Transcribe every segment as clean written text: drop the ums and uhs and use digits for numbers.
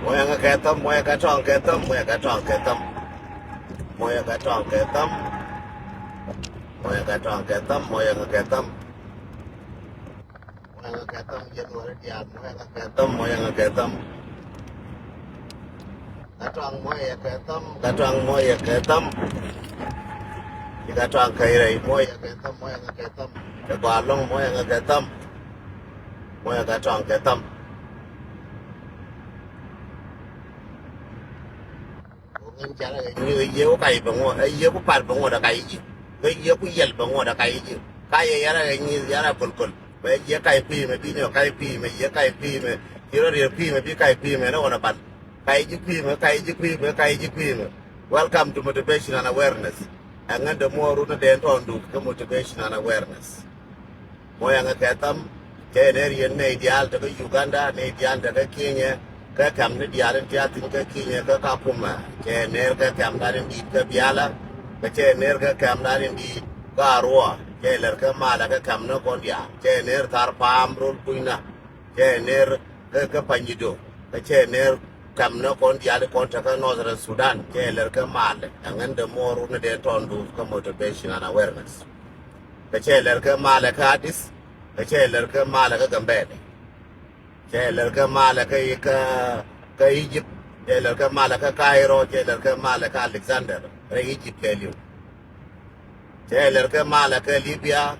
moya nga ketam moya ka tong ketam moya ka tong ketam moya ka tong ketam moya ka tong ketam moya nga ketam yen wala dia moya nga ketam katong moya ketam katong kairai moya nga ketam ke balong moya nga ketam moya katong ketam ngân chả là như yếu cày bằng ngô yếu có phạt bằng ngô đã cày chứ cái yếu có yel bằng ngô đã cày chứ cái gì ra như ra cồn cồn bây giờ cày pi mà pi nhiều cày pi mà giờ cày pi mà chỉ nó điều pi mà pi cày pi mà nó còn là bẩn cày chứ pi mà cày chứ pi mà cày chứ pi mà welcome to motivation and awareness and then the more runa den to do the motivation and awareness mo yang ka tam ke ne rien ne ideal to Uganda ne ideal to Kenya cái cầm nó dia lên chia tin cái kia cái cà phum mà cái nээр cái cầm đã đi cái biala cái nээр cái cầm đã đi cái rùa cái lэр cái mà là cái cầm nó còn dia cái nээр tar pam rul puina cái nээр cái panjido cái nээр cầm nó còn dia để còn cái North Sudan cái lэр cái mà là anh the more nó để toàn đủ cái motivation and awareness cái lэр cái mà là cái Addis cái lэр cái mà là cái Gambia che lerka mala ka Egypt che lerka mala ka Cairo che lerka mala ka Alexander re Egypt ke liu che lerka mala ka Libya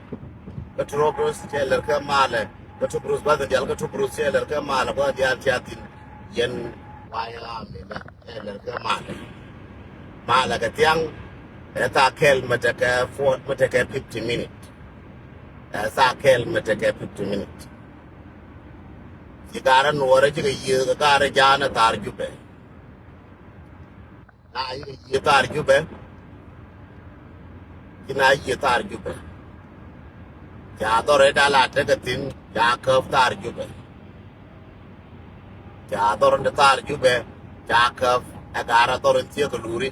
ka Tobruk che lerka mala ka Tobruk ba da ka Tobruk che lerka mala ba dia chatin yen waya me na che lerka mala ka tiang eta kel mata ka 50 minutes sa kel mata ka 50 minutes Gara Nuer juga iya gara jana tar jube. Na iya tar jube. Kina iya tar jube. Jador edala tegatin Jacob tar jube. Jador tar jube. Jacob agara torin tiya kaluri.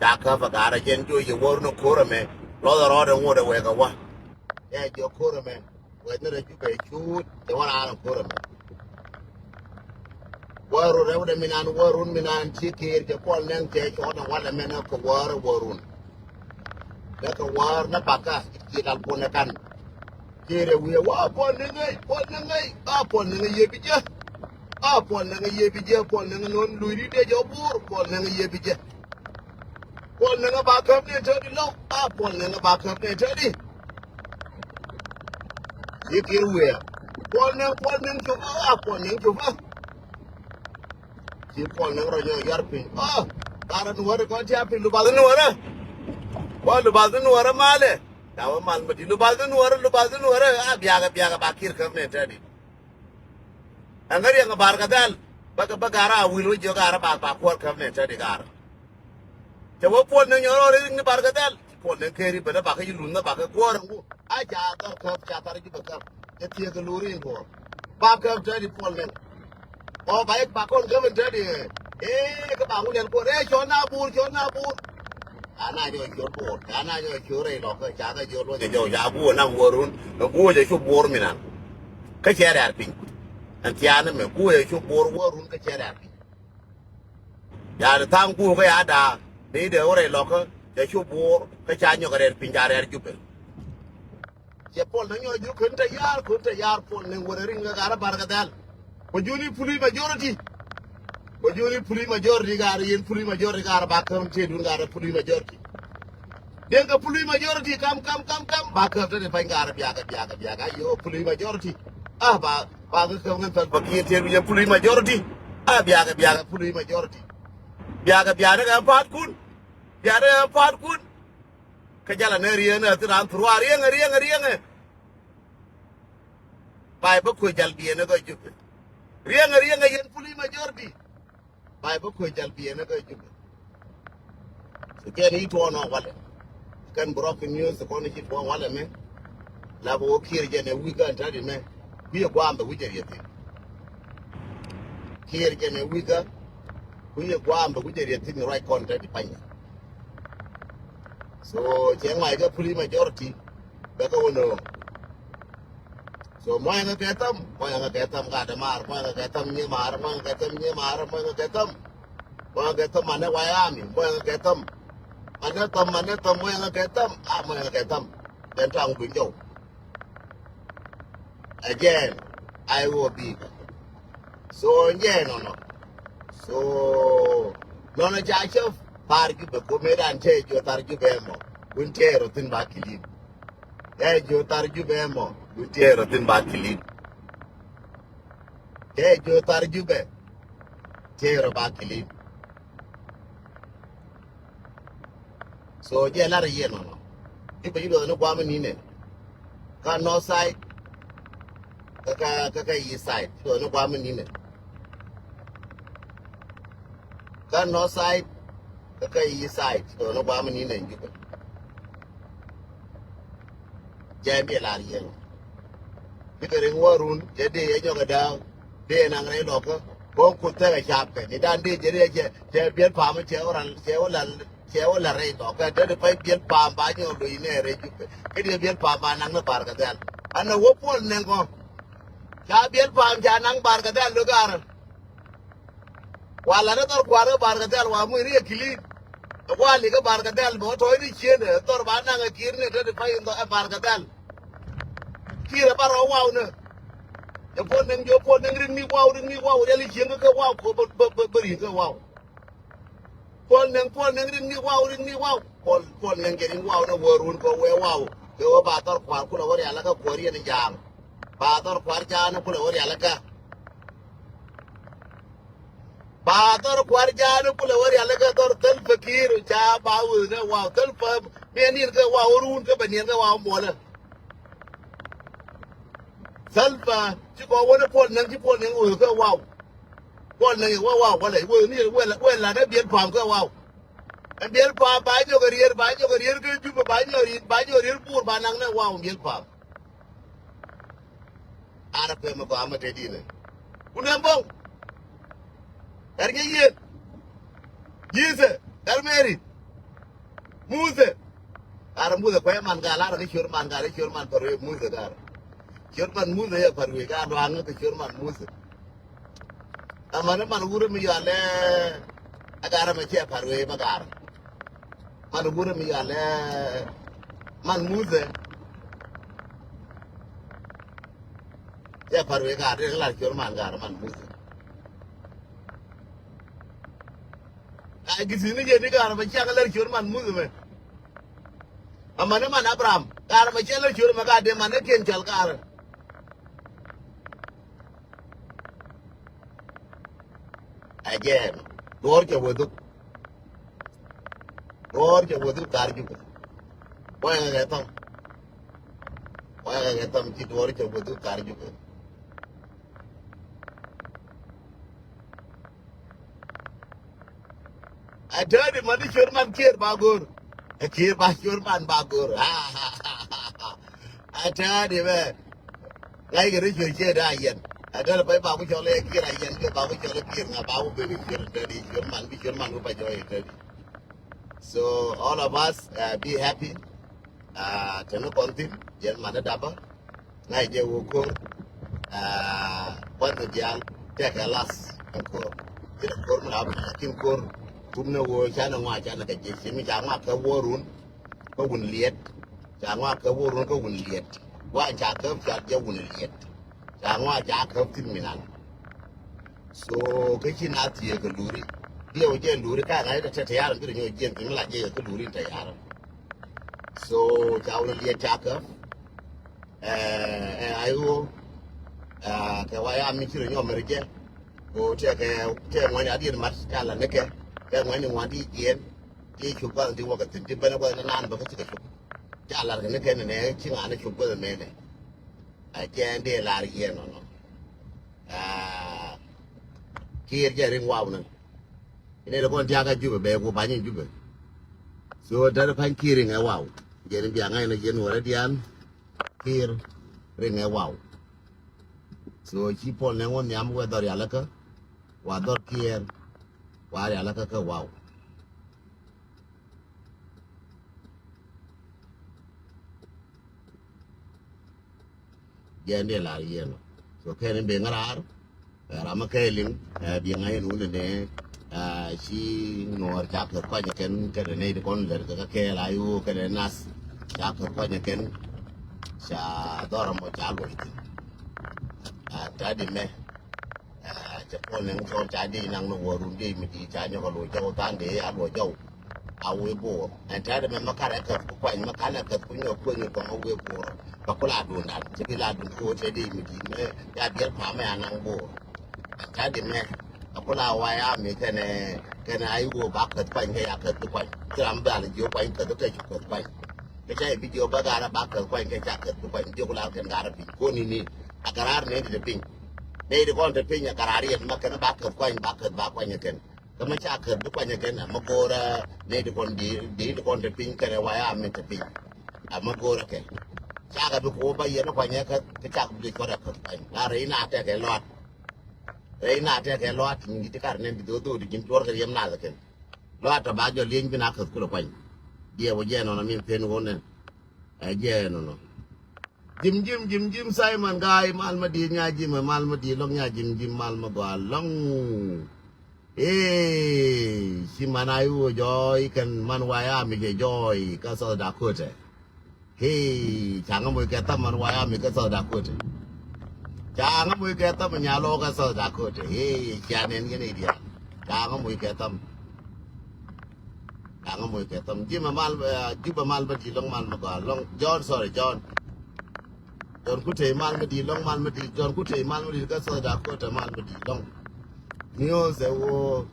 Jacob agara jenjo ye worno korame. Loda roda ngode wega wa. Ya jo korame. Wedna jube chut. Jawana ana korame. Waru rewde minan warun minan cikir je pol neng je chona wala mena ko warun da ka war na baka ikidal pone kan kire wiya wa pol nengai pol nengai yebije pol nengai yebije pol nengai non luiri de jo bur pol nengai yebije pol nengai baka ne todi lo pol nengai baka ne todi ikir wiya pol neng jo pol neng jo Pol nang ro yo yarpin cara Nuer ko tiapin lu bal Nuer wa lu bal Nuer male dawa mal mati lu bal Nuer biaga bakir kam ne tadi angari ang bar kadal bagara wilu jo gara ba kwor kam ne tadi gara jawa pol nang yo ro ni bar kadal pol nang keri bada ba ka yulun na ba ka kwor ngu ja tar kap ja tar ji ba kap je tie ka luri ko ba kap tadi pol nang baik bakon gamen tadi ke bangun yang ko chona bur ana jo chore lo ka jaga jo lo jo ja bu na worun bu je chu bor minan ka chere arpin antiana me ku je chu bor worun ka chere arpin ya tang ku ka ya da ni de ore lo ka je chu bor ka cha nyo ka pin jare ar jupe je pol na nyo ju kun ta yar pol ne wore ringa gara bar ga dal Bajuli puli majority gara yen puli majority gara bakam te dun gara puli majority denga puli majority kam bakam te pa gara biaga yo puli majority ba ga kam ngan tan bakien te yen puli majority biaga puli majority biaga ga pat kun ka jala ne rien na tan truar rien bai ba ko jal biene go jupe riang yen puli majority bai ba ko jal biene go jupe so ke ni to no wale kan broken news ko ni to wale me la bo kir je ne wiga tadi me bi ko amba wije yete kir je ne wiga bi ko amba wije yete ni right content panya so je mai ga puli majority ba ko no So mo yang ketam ka da mar mo yang ketam ni mar mo yang ketam ni mar mo yang ketam mana wayami mo yang ketam mana tam mo yang ketam mo yang ketam dan tang bunyo again I will be so yeah no so no jacho pargi be ko medan te jo tarju be mo untero tin bakili jo tarju be mo untero tin bakili jo tarju be tero bakili so yeah la ye no ibe yudo no kwa mani ne ka no side ka east side so no kwa mani ne ka no side ka east side so no kwa mani ne ngibe jamie la ye no bigere ngwarun jede ye nyoga da de na ngre loko ko ku te ga chape ni dan de jede je bien pa ma che ola re to ka de pa bien pa ba nyo lu ne re ju ke de bien pa ba nang na bar ka dal ana wo pol ne ko ja bien pa ja nang bar ka dal lu gar wala na tor kwara bar ka dal wa mu ri kili wali ka bar ka dal mo to ni che ne tor ba nang kir ne de pa ndo bar ka dal kira baro wow ne yo pon neng ring ni wow ya li cheng ka wow ko bari ka wow pon neng ring ni wow pon neng ke ring wow na worun ko we wow yo ba tor kwar kula wori ala ka kori ne jam ba tor kwar ja na kula wori ala ka ba tor kwar ja na kula wori ala ka tor tel fakir ja ba wu ne wow tel fa me ni ka wow run ka ba ni ka wow mo la salva ci ko wona pol nang o ko wow pol nang wow wala wo ni wala da bien pam ko wow en bien pam ba jo ga rier ke ju ba jo rier pur ba nang na wow bien pam ara pe ma ba ma te di ne una bon er ge ye yise er meri muze ara muze ko man ga la ga shur man ko re muze gar Jerman muda ya parwe ka doang ke Jerman muda. Amane man guru mi yale agara me che parwe bagar. Man guru mi yale man muda ya parwe ka de la Jerman gar man muda. Ai gisini je ni gar me che la Jerman muda me. Amane man Abraham gar me che la Jerman ka de man ken chal gar. Again, Georgia with it. Georgia with it, Cargill. Why I get them? Why I get them? Georgia with it, Cargill. I tell him, money Sherman care Bagur. A care by Sherman Bagur. I tell him, like a rich kid, I yet. I tell a paper which all a kid, I yet about which all a kid about baby Sherman, who by joy. So, all of us be happy. Tano kontin, jen mana daba. Ngai je wukur. What the jal, take a last. Kita kor mana kim kor. Tumne wo chana ngwa chana ka je simi changwa ka worun. Ko wun liet. Changwa ka worun ko wun liet. Wa cha ka chat je wun liet. Changwa cha ka tin minan. So cái chi na tie ka luri. Dia o je luri ka ngai ta te yaran bi nyo je tin la je ka luri ta yaran. So cha wun liet cha ka. Ayo ke wa ya mi chi nyo merje. Ko te ngwa ya di mat cha la ne ke. Cái ngoài này ngoài đi kiến đi chụp vào thì qua cái tin bên ngoài nó nan vào cái chụp chả là cái này chỉ là nó chụp vào này ai chơi đi là gì nó kia chơi riêng wow này đây là con cha cái chụp bé của bạn như chụp so đó là phải kia riêng wow giờ đến giờ ngay là giờ nó đi ăn kia riêng wow so chỉ phone này ngon nhắm qua đó là cái qua đó kia Wari alaka ka wow. yen de la yen so ken be ngarar rama kelin bi ngai nu ne shi nor cha ko ken ke ne de kon le ka ke la yu ke nas cha ko ken cha dora mo cha lo ta di meจะพอหนึ่งโซนใจดีนางนวรุนดีมีดีใจเนี่ยก็รวยเจ้าตานเดียรวยเจ้าเอาเวโบแต่แท้แต่มันมาขายเกิดกว่ามาขายเกิดคุณเงาคุณเงาของเอาเวโบก็กุลาดูนั่นจะกุลาดูโคใจดีมีดีเนี่ยยาเบี้ยผาไม่นางโบแท้ดิแม่ก็กุลาวายามีแค่ในไอ้โบบักเกิดไปแค่อยากเกิดตัวไปจะทำแบบนี้เยอะไปเกิดตัวเกิดเกิดไปไม่ใช่วิดีโอบักการบักเกิดไปแค่อยากเกิดตัวไปวิดีโอกุลาเป็นการปิดคนนี้อาการเนี่ยจะปิงนี่ดีก่อนจะพิจารณาเรียนมากันบักเกิดกว่าบักเกิดบักกว่าอย่างกันก็ไม่ใช่เกิดกว่าอย่างกันมาโกระนี่ดีก่อนดีดีก่อนจะพิจารณาว่าไม่จะพิจมาโกระแค่ชากันไปโคไปเยอะกว่าอย่างกันก็จากดีก็ได้เกิดไปแล้วเรน่าแต่แกรอดเรน่าแต่แกรอดนี่ที่การเนี่ยดูดูดิจินตัวก็เรียมน่าจะกันรอดแต่บ้านจะเลี้ยงเป็นนักเกิดกุลไปเดี๋ยววันเย็นนอนมีเพลงคนเนี่ยเย็นนอนjim sai man gai mal ma di nya jim mal ma di long nya jim mal ma gwa long si manayu joy kan man waya mi je joy ka so da kote changa mo ke ta man waya mi ka so da kote changa mo ke ta nya lo ka so da kote cha nen ge ni dia changa mo ke tam jim mal ma di long mal ma gwa long John sorry John John Kute mal ma di long mal ma di John Kute mal ma di ka so da ko ta mal ma di long niyo se wo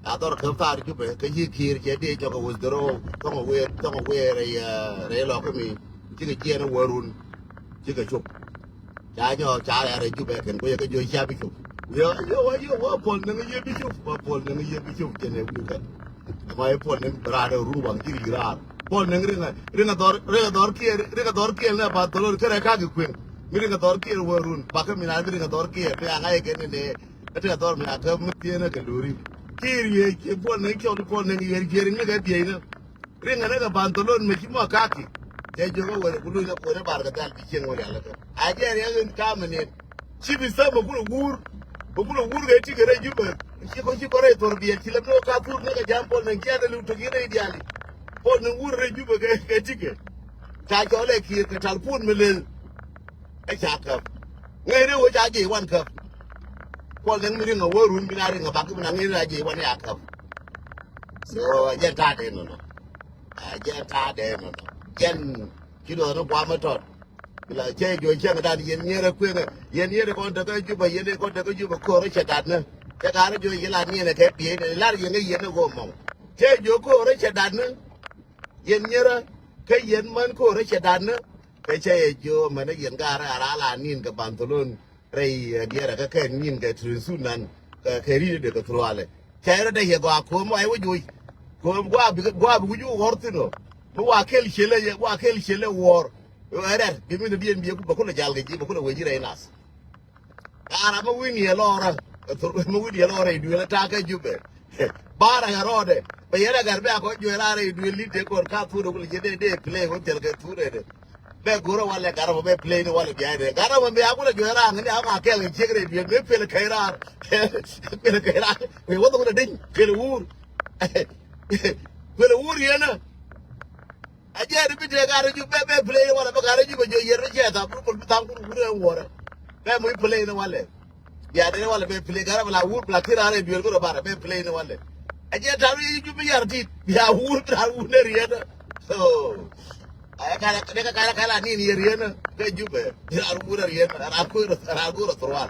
ador ka far ju be ka yi kir ke de jo ko wzdro to we re lo ko mi ji ke je na warun ji ke chup cha re ju be ken ko ye ka jo sha bi chup yo wa pol na ye bi chup wa pol na ye bi chup ke ne bu ka ma ye pol na ra de ru wang ji ri ra Paul ringa dor kier na ba tolor kere ka gi kwen ringa dor kier warun ba ka mina ringa dor kier pe anga ye ne ringa dor mina ka mutie na ka lori kier ye ke Paul ne kyo Paul ne ye kier ne ga die na ringa ne ga ban tolor me ki mo ka ki je jo ko wore bulu na ko ne bar ga dal bi chen wore ala ka a je re ngi ka mene chi bi sa mo bulo wur ga ti gere jube chi ko re tor bi ti le no ka tur ne ga jam Paul ne ki ada lu to gi re diali Paul ne wur re juba ke tike ta jo le ki ke tal pun me le ai cha ka ngai re wo cha ji wan ka Paul ne mi ringa worun bi na ringa ba ki na ngai ra ji wan ya ka so ya ta de no yen ki do no kwa ma tot la che jo che ga da yen ne re kwe yen ne ko ta ka juba yen ne ko ta ka juba ko re cha da ne cha ga re jo yi la ni ne ke pi la yen ne yen ne go mo che jo ko re cha da ne yen nyera ke yen man ko re chedan ke che jo man yen gara la nin ka pantolon rei diera ka ken nin ka trisunan ka ri de ka troale chere de ye gwa ko mo ai wuju ko gwa bu ju hortino mo wa kel chele wor era bi mi de bien bi ko ko jal ga ji ko we ji re nas ara mo wini e lora mo wini e lora du la ta ka jube bara ga rode be yera garbe ko joelare du lite ko ka furo ko je de play ko tel ka ture de be goro wala garbo be play ni wala biade garbo be akula joera ngani ama kel chegre bi be pel khairar we wodo ko ding pel wur yena aje de bi de garo ju be play wala be garo ju be jo yera je ta ko tam ko wure wora be mo play ni wala ya de wala be play garbo la wur la tirare bi ko bara be play ni wala aje taru ju bi yardi ya wur ne riena so ay kala ni riena ke jube ya wur riena ra ko troal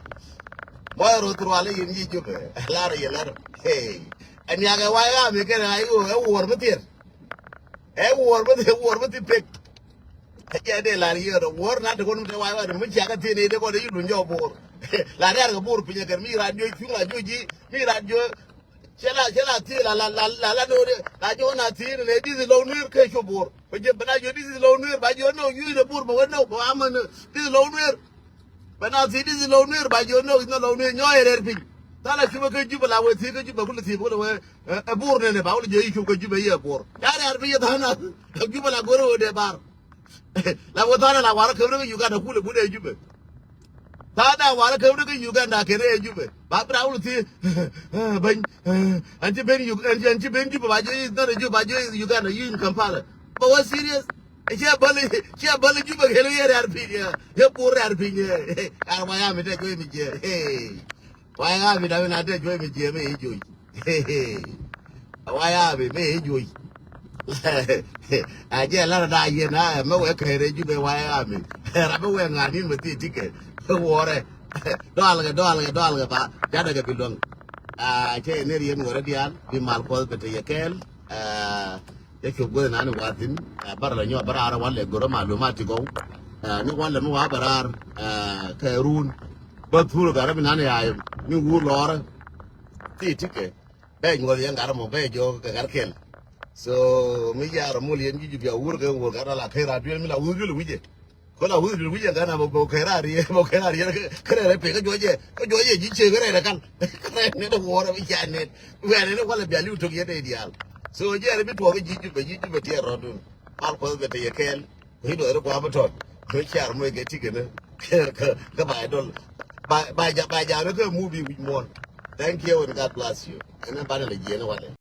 moy ro troal yin ji jube la re hey an ya ga waya me ke ay wor matir wor matir pek aje de la riera wor na de ko mu de waya de mu ja ga tine de ko de yu njo bor la re ga bor pinya ke mi radio fi la joji mi radio Chela ti la no la jo na ti le di lo nuer ke chobor ba je bana jo di lo nuer ba jo no yu de bur ba no ba aman di lo nuer bana ti di lo nuer ba jo no lo nuer nyo er pin tala chuba ke juba la we ti ke juba kul ti ko we bur ne ba wala jo yu ke juba ye bur ya ar bi ya dana juba la goro de bar La wotana la wara kebro Uganda kule bude jube. Tada wara kebro Uganda kere jube. Ba braul ti ban anti ben jube ba je not a jube ba je Uganda you in Kampala. But what serious? Chia bali jube kele yere arpinya. Ye pore arpinya. Arwaya me te joy mi je. Hey. Waya me da na te joy mi je me joy. Hey. Waya me joy. Aje la da ye na me we kere ju be wa ya mi ra be we ngani me ti tike wore dol ga ba ja daga bilong che ne ri ngore dial bi mal ko be te yekel ye ko go na ni watin bar la nyo bara wale goro malumati go ni wale mu wa barar kairun ba thuru ga ra bi na ne ya ni wu lore ti tike be ngore yang gar mo be jo ga gar kel. So me ya ramul yen ji biya wurga wo gara la kaira duel mi la wugul wije ko la wugul wije gana mo kaira ri kare pe ko joje ji che kare kan kare ne do wora mi ja ne we ne wala biya lu to ye de dial so je re bi to ji be ti ro dun al ko be te yekel hi do ro ko abato ko char mo ge ti gene ka ba dol ba ja ko movie with more. Thank you and God bless you and ba le je ne wale